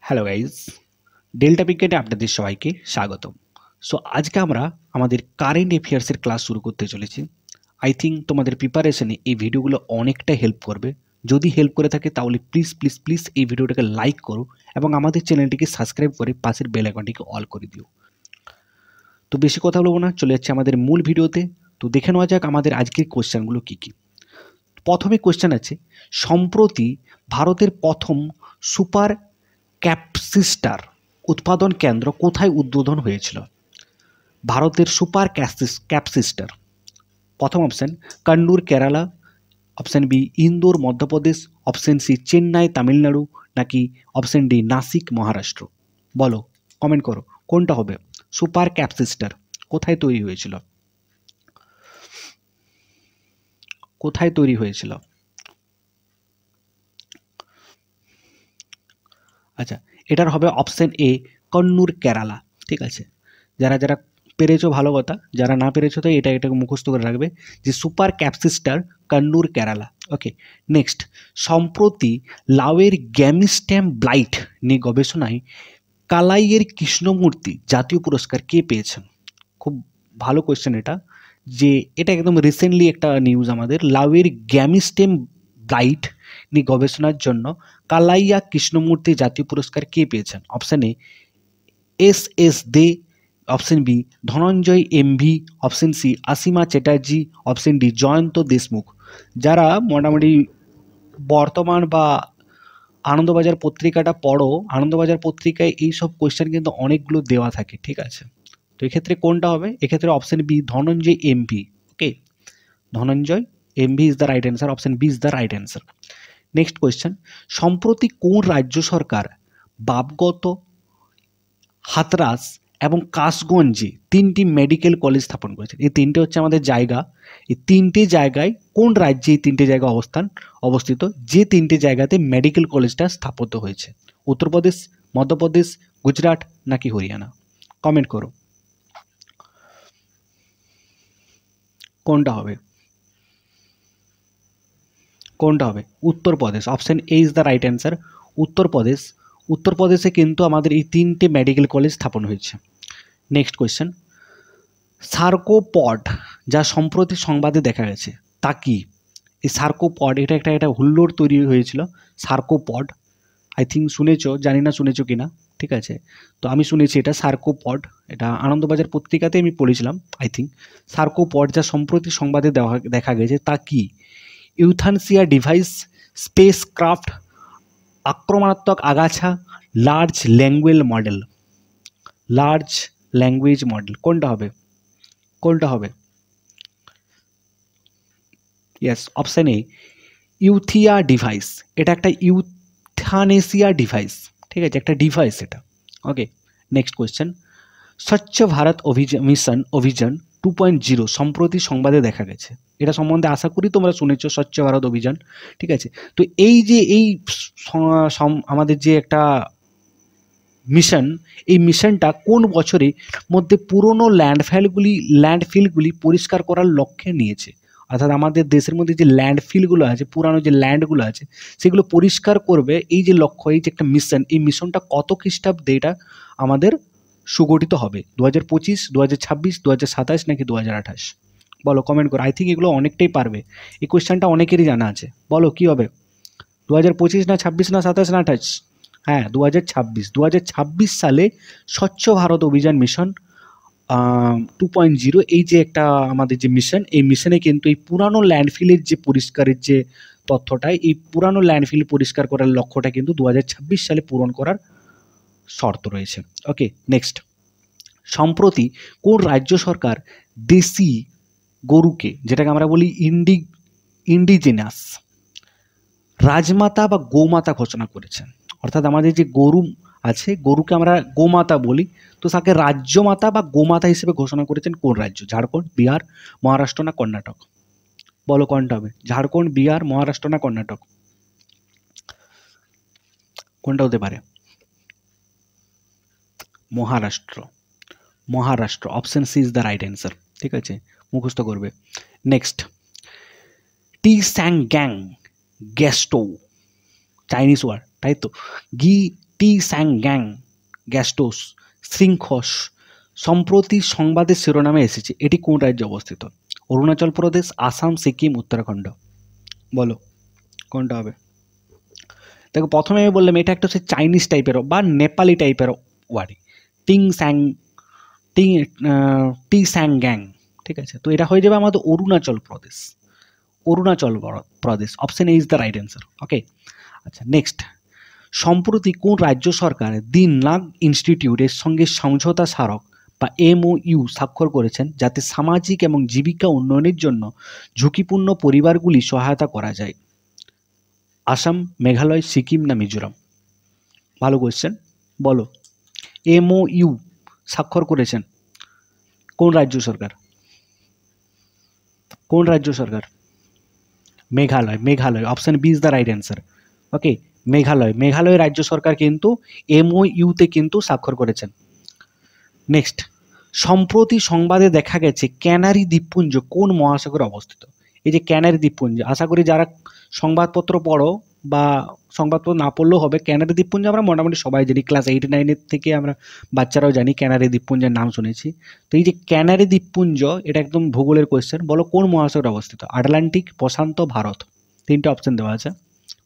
Hello guys, delta পিকেটে আপনাদের সবাইকে স্বাগত। সো আজকে আমরা আমাদের কারেন্ট অ্যাফেয়ার্সের ক্লাস শুরু করতে চলেছি। আই থিঙ্ক তোমাদের প্রিপারেশনে এই ভিডিওগুলো অনেকটা হেল্প করবে। যদি হেল্প করে থাকে তাহলে প্লিজ প্লিজ প্লিজ এই ভিডিওটাকে লাইক করো এবং আমাদের চ্যানেলটিকে সাবস্ক্রাইব করে পাশের বেল আইকনটিকে অল করে দিও। তো বেশি কথা বলবো না, চলে যাচ্ছে আমাদের মূল ভিডিওতে। তো দেখে নেওয়া যাক আমাদের আজকের কোশ্চেনগুলো কী কী। প্রথমে কোশ্চেন আছে, সম্প্রতি ভারতের প্রথম সুপার ক্যাপসিস্টার উৎপাদন কেন্দ্র কোথায় উদ্বোধন হয়েছিল? ভারতের সুপার ক্যাপসিস্টার, প্রথম option Kannur Kerala, option B Indore Madhya Pradesh, option C Chennai Tamil Nadu, নাকি অপশন ডি নাসিক মহারাষ্ট্র। বলো, কমেন্ট করো কোনটা হবে। সুপার ক্যাপসিস্টার কোথায় তৈরি হয়েছিল? কোথায় তৈরি হয়েছিল? আচ্ছা, এটার হবে অপশন এ কন্নুর কেরালা। ঠিক আছে, যারা যারা পেরেছো ভালো কথা, যারা না পেরেছো তো এটাকে মুখস্থ করে রাখবে যে সুপার ক্যাপসিস্টার কন্নুর কেরালা। ওকে, নেক্সট, সম্প্রতি লাউয়ের গ্যামিস্ট্যাম ব্লাইট নিয়ে গবেষণায় কালাইয়ের কৃষ্ণমূর্তি জাতীয় পুরস্কার কে পেয়েছেন? খুব ভালো কোয়েশ্চেন এটা, যে এটা একদম রিসেন্টলি একটা নিউজ আমাদের। লাউয়ের গ্যামিস্টেম ব্লাইট নিয়ে গবেষণার জন্য কালাইয়া কৃষ্ণমূর্তি জাতীয় পুরস্কার কে পেয়েছেন? Option A S Dey, option B Dhananjay MV, option C Asima Chatterjee, option D Jayant Deshmukh. যারা মোটামুটি বর্তমান বা আনন্দবাজার পত্রিকাটা পড়ো, আনন্দবাজার পত্রিকায় এইসব কোয়েশ্চেন কিন্তু অনেকগুলো দেওয়া থাকে। ঠিক আছে, তো এক্ষেত্রে কোনটা হবে? এক্ষেত্রে option B Dhananjay MV. Okay, Dhananjay MV is the right answer, option B is the right answer. Next question, সম্প্রতি কোন রাজ্য সরকার বাবগত, হাতরাস এবং কাশগঞ্জে তিনটি মেডিকেল কলেজ স্থাপন করেছে? এই তিনটে হচ্ছে আমাদের জায়গা। এই তিনটে জায়গায় কোন রাজ্যে এই তিনটে জায়গা অবস্থিত, যে তিনটে জায়গাতে মেডিকেল কলেজটা স্থাপিত হয়েছে? উত্তরপ্রদেশ, মধ্যপ্রদেশ, গুজরাট নাকি হরিয়ানা? কমেন্ট করো কোনটা হবে। কোনটা হবে? Uttar Pradesh, option A is the right answer. Uttar Pradesh, উত্তরপ্রদেশে কিন্তু আমাদের এই তিনটে মেডিকেল কলেজ স্থাপন হয়েছে। নেক্সট কোয়েশ্চেন, সার্কোপড যা সম্প্রতি সংবাদে দেখা গেছে তা কি? এই সার্কোপড, এটা একটা হুল্লোড় তৈরি হয়েছিল। সার্কোপড আই থিঙ্ক শুনেছো, জানি না শুনেছো কিনা। ঠিক আছে, তো আমি শুনেছি এটা সার্কোপড, এটা আনন্দবাজার পত্রিকাতে আমি পড়েছিলাম। আই থিঙ্ক সার্কোপড যা সম্প্রতি সংবাদে দেখা গেছে তা কি? ইউথানসিয়া ডিভাইস, স্পেস ক্রাফট, আক্রমণাত্মক আগাছা, large language model. Large language model কোনটা হবে? কোনটা হবে? ইয়েস, অপশন এ ইউথিয়া ডিভাইস। এটা একটা ইউথানেসিয়া ডিভাইস। ঠিক আছে, একটা ডিভাইস এটা। ওকে, নেক্সট কোয়েশ্চেন, স্বচ্ছ ভারত মিশন অভিযান 2.0 সম্প্রতি সংবাদে দেখা গেছে। এটা সম্বন্ধে আশা করি তোমরা শুনেছো, স্বচ্ছ ভারত অভিযান। ঠিক আছে, তো এই যে এই আমাদের যে একটা মিশন, এই মিশনটা কোন বছরের মধ্যে পুরনো ল্যান্ডফিলগুলি পরিষ্কার করার লক্ষ্যে নিয়েছে? অর্থাৎ আমাদের দেশের মধ্যে যে ল্যান্ডফিলগুলো আছে, পুরানো যে ল্যান্ডগুলো আছে, সেগুলো পরিষ্কার করবে, এই যে লক্ষ্য, এই যে একটা মিশন, এই মিশনটা কত খ্রিস্টাব্দে এটা আমাদের সুগঠিত হবে? 2025, 2026, 2027 নাকি 2028? বলো, কমেন্ট করো। আই থিঙ্ক এগুলো অনেকটাই পারবে, এই কোয়েশ্চেনটা অনেকেরই জানা আছে। বলো কি হবে, 2025 না 26 না 27 না 28? হ্যাঁ, 2026 সালে স্বচ্ছ ভারত অভিযান মিশন 2.0, এই যে একটা আমাদের যে মিশন, এই মিশনে কিন্তু এই পুরানো ল্যান্ডফিলের যে পরিষ্কারের যে তথ্যটাই, এই পুরানো ল্যান্ডফিল পরিষ্কার করার লক্ষ্যটা কিন্তু 2026 সালে পূরণ করার শর্ত রয়েছে। ওকে, নেক্সট, সম্প্রতি কোন রাজ্য সরকার দেশি গরুকে, যেটাকে আমরা বলি ইন্ডিজিনাস রাজমাতা বা গোমাতা ঘোষণা করেছেন? অর্থাৎ আমাদের যে গরু আছে, গরুকে আমরা গোমাতা বলি, তো তাকে রাজ্যমাতা বা গোমাতা হিসেবে ঘোষণা করেছেন কোন রাজ্য? ঝাড়খণ্ড, বিহার, মহারাষ্ট্র না কর্ণাটক? বলো কোনটা হবে? ঝাড়খণ্ড, বিহার, মহারাষ্ট্র না কর্ণাটক? কোনটা হতে পারে? Maharashtra, Maharashtra, option C is the right answer. ঠিক আছে, মুখস্থ করবে। নেক্সট, টি স্যাং গ্যাং গ্যাস্টো, চাইনিজ ওয়ার্ড তাই তো, টি স্যাংগ্যাং, গ্যাস্টোস, শৃঙ্খস সম্প্রতি সংবাদের শিরোনামে এসেছে, এটি কোন রাজ্যে অবস্থিত? অরুণাচল প্রদেশ, আসাম, সিকিম, উত্তরাখণ্ড। বলো কোনটা হবে? দেখো প্রথমে আমি বললাম এটা একটা হচ্ছে চাইনিজ টাইপের বা নেপালি টাইপের ওয়ার্ড, টি স্যাংগ্যাং, ঠিক আছে। তো এটা হয়ে যাবে আমাদের Arunachal Pradesh, option A is the right answer. Okay, আচ্ছা নেক্সট, সম্প্রতি কোন রাজ্য সরকার দি নাগ ইনস্টিটিউটের সঙ্গে সমঝোতা স্মারক বা MOU স্বাক্ষর করেছেন যাতে সামাজিক এবং জীবিকা উন্নয়নের জন্য ঝুঁকিপূর্ণ পরিবারগুলি সহায়তা করা যায়? আসাম, মেঘালয়, সিকিম না মিজোরাম? ভালো কোয়েশ্চেন, বলো। MOU স্বাক্ষর করেছেন কোন রাজ্য সরকার? Meghalaya, option B is the right answer. Okay, Meghalaya রাজ্য সরকার কিন্তু MOU তে কিন্তু স্বাক্ষর করেছেন। নেক্সট, সম্প্রতি সংবাদে দেখা গেছে ক্যানারি দ্বীপপুঞ্জ কোন মহাসাগরে অবস্থিত? এই যে ক্যানারি দ্বীপপুঞ্জ, আশা করি যারা সংবাদপত্র পড়ো বা সংবাদপত্র না পড়লেও হবে, ক্যানারি দ্বীপপুঞ্জ আমরা মোটামুটি সবাই জানি, ক্লাস 8-9 থেকে আমরা বাচ্চারাও জানি ক্যানারি দ্বীপপুঞ্জের নাম শুনেছি। তো এই যে ক্যানারি দ্বীপপুঞ্জ, এটা একদম ভূগোলের কোয়েশ্চেন, বলো কোন মহাসাগরে অবস্থিত? আটলান্টিক, প্রশান্ত, ভারত। তিনটে অপশন দেওয়া আছে,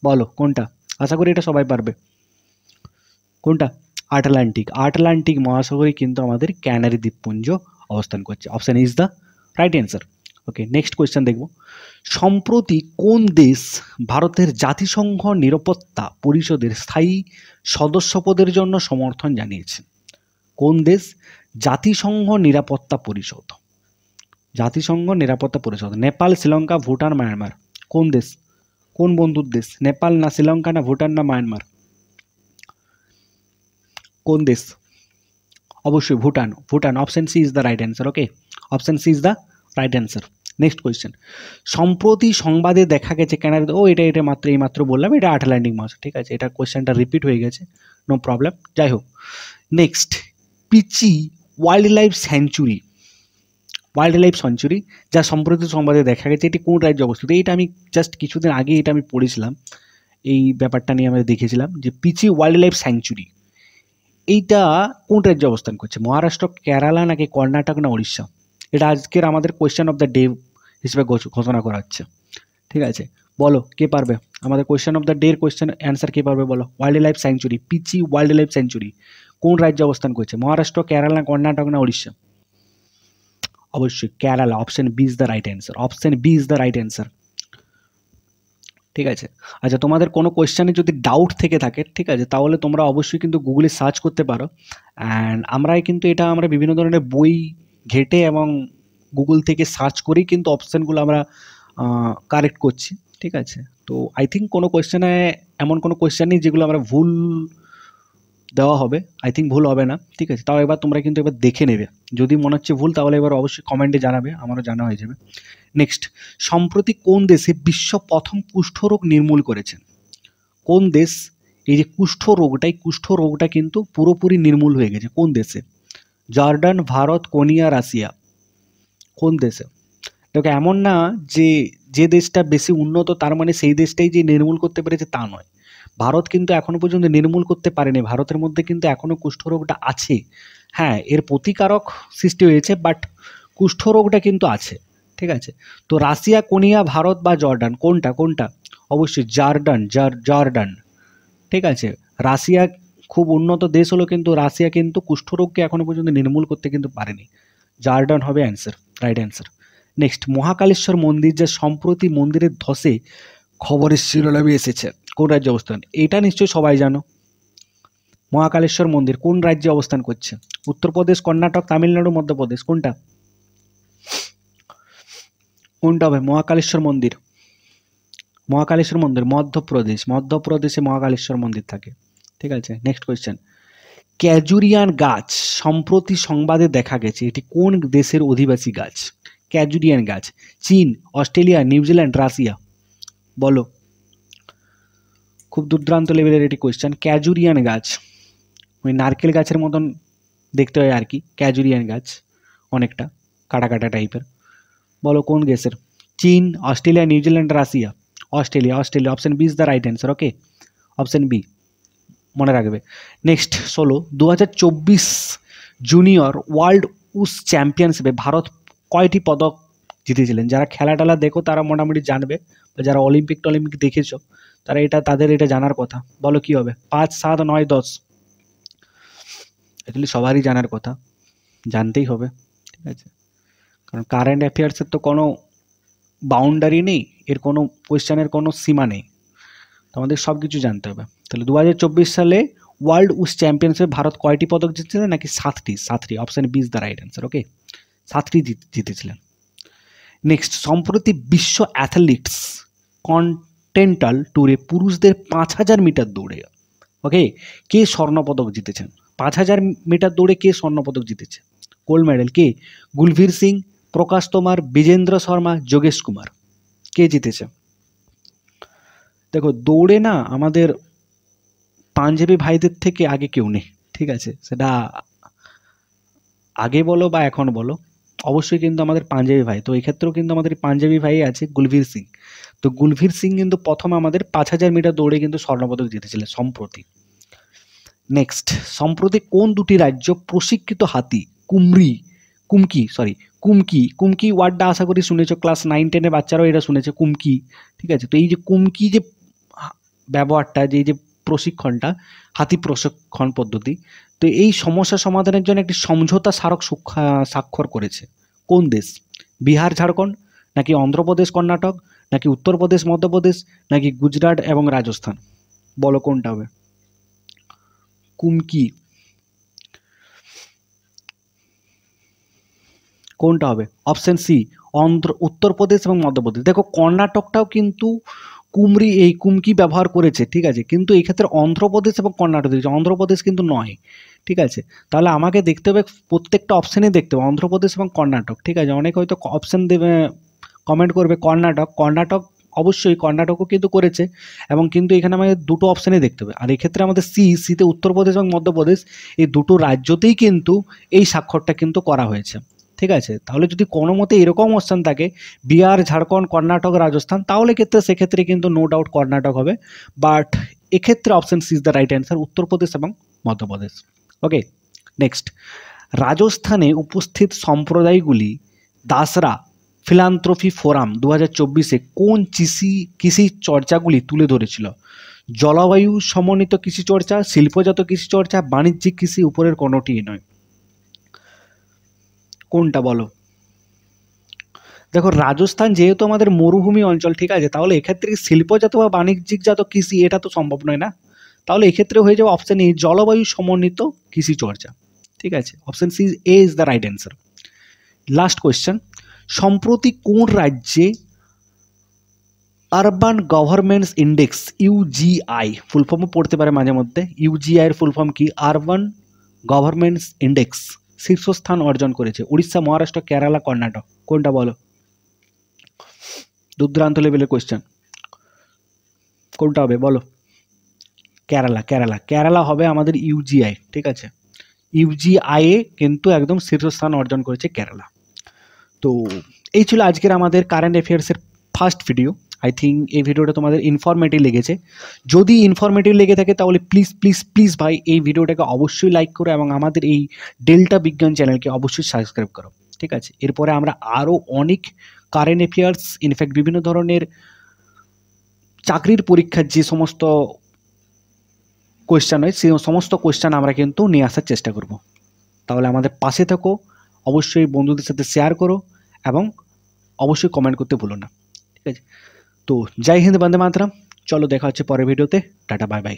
বলো কোনটা? আশা করি এটা সবাই পারবে। কোনটা? আটলান্টিক মহাসাগরে কিন্তু আমাদের ক্যানারি দ্বীপপুঞ্জ অবস্থান করছে। Option is the right answer. Okay, next question দেখব। সম্প্রতি কোন দেশ ভারতের জাতিসংঘ নিরাপত্তা পরিষদের স্থায়ী সদস্যপদের জন্য সমর্থন জানিয়েছে? কোন দেশ? জাতিসংঘ নিরাপত্তা পরিষদ, নেপাল, শ্রীলঙ্কা, ভুটান, মায়ানমার। কোন দেশ? কোন বন্ধুর দেশ? নেপাল না শ্রীলঙ্কা না ভুটান না মায়ানমার? কোন দেশ? অবশ্যই Bhutan. Option C is the right answer. Okay, option C is the right answer. Next question, সম্প্রতি সংবাদে দেখা গেছে ক্যানারি, এটা মাত্র বললাম, এটা আটলান্টিক মহাসাগর, ঠিক আছে, এটা কোয়েশ্চেনটা রিপিট হয়ে গেছে, নো প্রবলেম, যাই হোক। Next, Peechi wildlife sanctuary যা সম্প্রতি সংবাদে দেখা গেছে এটি কোন রাজ্যে অবস্থিত? এইটা আমি জাস্ট কিছুদিন আগে এটা আমি পড়েছিলাম, এই ব্যাপারটা নিয়ে আমরা দেখেছিলাম যে পিচি ওয়াইল্ড লাইফ স্যাঞ্চুরি এইটা কোন রাজ্যে অবস্থান করছে? মহারাষ্ট্র, কেরালা নাকি কর্ণাটক না উড়িষ্যা? এটা আজকের আমাদের কোয়েশ্চেন অফ দ্য ডে হিসেবে ঘোষণা করা হচ্ছে, ঠিক আছে। বলো কে পারবে? আমাদের কোয়েশ্চেন অফ দ্য ডে এর কোয়েশ্চেন অ্যান্সার কে পারবে বলো? Wildlife sanctuary, Peechi wildlife sanctuary কোন রাজ্যে অবস্থান করছে? মহারাষ্ট্র, কেরালা, কর্ণাটক না উড়িষ্যা? অবশ্যই Kerala, option B is the right answer. ঠিক আছে, আচ্ছা তোমাদের কোনো কোয়েশ্চেনে যদি ডাউট থেকে থাকে, ঠিক আছে, তাহলে তোমরা অবশ্যই কিন্তু গুগলে সার্চ করতে পারো। অ্যান্ড আমরা বিভিন্ন ধরনের বই ঘেটে এবং গুগল থেকে সার্চ করেই কিন্তু অপশানগুলো আমরা কারেক্ট করছি, ঠিক আছে। তো আই থিঙ্ক কোনো কোয়েশ্চেনে এমন কোনো কোয়েশ্চেন নেই যেগুলো আমরা ভুল দেওয়া হবে, আই থিঙ্ক ভুল হবে না, ঠিক আছে। তাও এবার তোমরা কিন্তু এবার দেখে নেবে, যদি মনে হচ্ছে ভুল তাহলে এবার অবশ্যই কমেন্টে জানাবে, আমারও জানা হয়ে যাবে। নেক্সট, সম্প্রতি কোন দেশে বিশ্ব প্রথম কুষ্ঠরোগ নির্মূল করেছেন? কোন দেশ এই যে কুষ্ঠরোগটা কিন্তু পুরোপুরি নির্মূল হয়ে গেছে? কোন দেশে? Jordan, Bharat, Korea, Russia? কোন দেশে? দেখো এমন না যে দেশটা বেশি উন্নত তার মানে সেই দেশটাই যে নির্মূল করতে পেরেছে তা নয়। ভারত কিন্তু এখনো পর্যন্ত নির্মূল করতে পারেনি, ভারতের মধ্যে কিন্তু এখনো কুষ্ঠরোগটা আছে। হ্যাঁ, এর প্রতিকারক সৃষ্টি হয়েছে, বাট কুষ্ঠরোগটা কিন্তু আছে, ঠিক আছে। তো রাশিয়া, কোরিয়া, ভারত বা জর্ডান, কোনটা? অবশ্যই জর্ডান, ঠিক আছে। রাশিয়া খুব উন্নত দেশ হলো, কিন্তু রাশিয়া কিন্তু কুষ্ঠরোগকে এখনো পর্যন্ত নির্মূল করতে কিন্তু পারেনি। জর্ডান হবে answer, right answer. Next, Mahakaleshwar মন্দির যা সম্প্রতি মন্দিরের ধসে খবরের শিরোনামে এসেছে কোন রাজ্যে অবস্থান? এটা নিশ্চয়ই সবাই জানো। মহাকালেশ্বর মন্দির কোন রাজ্যে অবস্থান করছে? উত্তরপ্রদেশ, কর্ণাটক, তামিলনাড়ু, মধ্যপ্রদেশ? কোনটা হবে? মহাকালেশ্বর মন্দির মধ্যপ্রদেশে মহাকালেশ্বর মন্দির থাকে, ঠিক আছে। নেক্সট কোয়েশ্চেন, ক্যাজুরিয়ান গাছ সম্প্রতি সংবাদে দেখা গেছে এটি কোন দেশের অধিবাসী গাছ? ক্যাজুরিয়ান গাছ, চীন, অস্ট্রেলিয়া, নিউজিল্যান্ড, রাশিয়া? বলো, খুব দুর্দান্ত লেভেলের এটি কোয়েশ্চেন। ক্যাজুরিয়ান গাছ ওই নারকেল গাছের মতন দেখতে হয় আর কি, ক্যাজুরিয়ান গাছ অনেকটা কাটা টাইপের। বলো কোন দেশের? চীন, Australia, New Zealand, Russia? Australia, option B is the right answer. Okay, option B মনে রাখবে। নেক্সট 16 2024 জুনিয়র ওয়ার্ল্ড উস চ্যাম্পিয়নশিপে ভারত কয়টি পদক জিতেছিলেন? যারা খেলা টেলা দেখো তারা মোটামুটি জানবে, বা যারা অলিম্পিক টলিম্পিক দেখেছো তারা তাদের এটা জানার কথা। বলো কি হবে? 5, 7, 9, 10? অ্যাকচুয়ালি সবারই জানার কথা, জানতেই হবে, ঠিক আছে, কারণ কারেন্ট অ্যাফেয়ার্সের তো কোনো বাউন্ডারি নেই, এর কোনো কোয়েশ্চেনের কোনো সীমা নেই, তো আমাদের সব কিছু জানতে হবে। তাহলে 2024 সালে ওয়ার্ল্ড উস চ্যাম্পিয়নশিপে ভারত কয়টি পদক জিতেছিলেন? নাকি 7টি? 7টি, option B is the right answer. Okay, 7টি জিতেছিলেন। নেক্সট, সম্প্রতি বিশ্ব অ্যাথলেটিক্স কন্টিনেন্টাল ট্যুরে পুরুষদের 5000 মিটার দৌড়ে ওকে কে স্বর্ণপদক জিতেছেন? 5000 মিটার দৌড়ে কে স্বর্ণপদক জিতেছে? গোল্ড মেডেল কে? গুলভীর সিং, প্রকাশ তোমার, বিজেন্দ্র শর্মা, যোগেশ কুমার, কে জিতেছে? দেখো দৌড়ে না আমাদের পাঞ্জাবি ভাইদের থেকে আগে কেউ নেই, ঠিক আছে, সেটা আগে বলো বা এখন বলো, অবশ্যই কিন্তু আমাদের পাঞ্জাবি ভাই। তো এই ক্ষেত্রেও কিন্তু আমাদের পাঞ্জাবি ভাই আছে গুলভীর সিং। তো গুলভীর সিং কিন্তু প্রথম আমাদের 5000 মিটার দৌড়ে কিন্তু স্বর্ণপদক জিতেছিলেন সম্প্রতি। নেক্সট, সম্প্রতি কোন দুটি রাজ্য প্রশিক্ষিত হাতি কুমকি ওয়ার্ডটা আশা করি শুনেছো, ক্লাস 9-10 বাচ্চারাও এটা শুনেছে, কুমকি, ঠিক আছে। তো এই যে কুমকি যে ব্যবহারটা, যে যে প্রশিক্ষণটা, হাতি প্রশিক্ষণ পদ্ধতি, তো এই সমস্যা সমাধানের জন্য একটি সমঝোতা স্মারক স্বাক্ষর করেছে কোন দেশ? বিহার, ঝাড়খণ্ড, নাকি অন্ধ্রপ্রদেশ, কর্ণাটক, নাকি উত্তরপ্রদেশ, মধ্যপ্রদেশ, নাকি গুজরাট এবং রাজস্থান? বলো কোনটা হবে? কুমকি কোনটা হবে? অপশন সি উত্তরপ্রদেশ এবং মধ্যপ্রদেশ। দেখো কর্ণাটকটাও কিন্তু কুমকি ব্যবহার করেছে, ঠিক আছে, কিন্তু এই ক্ষেত্রে অন্ধ্রপ্রদেশ এবং কর্ণাটক দিয়েছে, অন্ধ্রপ্রদেশ কিন্তু নয়, ঠিক আছে। তাহলে আমাকে দেখতে হবে প্রত্যেকটা অপশানে দেখতে হবে অন্ধ্রপ্রদেশ এবং কর্ণাটক, ঠিক আছে। অনেকে হয়তো অপশান দেবে, কমেন্ট করবে কর্ণাটক অবশ্যই কর্ণাটকও কিন্তু করেছে, এবং কিন্তু এখানে আমাদের দুটো অপশানে দেখতে হবে। আর এক্ষেত্রে আমাদের সিতে উত্তরপ্রদেশ এবং মধ্যপ্রদেশ এই দুটো রাজ্যতেই কিন্তু এই স্বাক্ষরটা কিন্তু করা হয়েছে, ঠিক আছে। তাহলে যদি কোনো মতে এরকম অপশান থাকে বিহার, ঝাড়খণ্ড, কর্ণাটক, রাজস্থান, তাহলে সেক্ষেত্রে কিন্তু নো ডাউট কর্ণাটক হবে, বাট এক্ষেত্রে option C is the right answer, Uttar Pradesh এবং মধ্যপ্রদেশ। ওকে, নেক্সট, রাজস্থানে উপস্থিত সম্প্রদায়গুলি দাসরা ফিলান্থ্রপি ফোরাম 2024 কোন কৃষি চর্চাগুলি তুলে ধরেছিল? জলবায়ু সমন্বিত কৃষি চর্চা, শিল্পজাত কৃষি চর্চা, বাণিজ্যিক কৃষি, উপরের কোনোটিই নয়। কোনটা বলো? দেখো রাজস্থান যেহেতু আমাদের মরুভূমি অঞ্চল, ঠিক আছে, তাহলে এক্ষেত্রে শিল্পজাত বা বাণিজ্যিকজাত কৃষি এটা তো সম্ভব নয় না, তাহলে এক্ষেত্রে হয়ে যাবে অপশান এ, জলবায়ু সমন্বিত কৃষি চর্চা, ঠিক আছে। Option C A is the right answer. Last question, সম্প্রতি কোন রাজ্যে urban governments index UGI, full ফর্মও পড়তে পারে মাঝে মধ্যে, ইউজিআই এর ফুল ফর্ম কি? আরবান গভর্নমেন্টস ইন্ডেক্স শীর্ষস্থান অর্জন করেছে? উড়িষ্যা, মহারাষ্ট্র, কেরালা, কর্ণাটক, কোনটা বলো? দুর্দান্ত লেভেলের কোয়েশ্চেন, কোনটা হবে বলো? কেরালা হবে আমাদের ইউজিআই, ঠিক আছে, ইউজিআই এ কিন্তু একদম শীর্ষস্থান অর্জন করেছে কেরালা। তো এই ছিল আজকের আমাদের কারেন্ট অ্যাফেয়ার্সের ফার্স্ট ভিডিও। আই থিঙ্ক এই ভিডিওটা তোমাদের ইনফরমেটিভ লেগেছে। যদি ইনফরমেটিভ লেগে থাকে তাহলে প্লিজ ভাই এই ভিডিওটাকে অবশ্যই লাইক করো, এবং আমাদের এই ডেল্টা বিজ্ঞান চ্যানেলকে অবশ্যই সাবস্ক্রাইব করো, ঠিক আছে। এরপরে আমরা আরও অনেক কারেন্ট অ্যাফেয়ার্স, ইনফ্যাক্ট বিভিন্ন ধরনের চাকরির পরীক্ষার যে সমস্ত কোয়েশ্চান হয় সেই সমস্ত কোয়েশ্চান আমরা কিন্তু নিয়ে আসার চেষ্টা করব। তাহলে আমাদের পাশে থাকো, অবশ্যই বন্ধুদের সাথে শেয়ার করো, এবং অবশ্যই কমেন্ট করতে ভুলো না, ঠিক আছে। তো জয় হিন্দ, বন্দে মাতরম। চলো দেখা হচ্ছে পরের ভিডিওতে, টাটা, বাই বাই।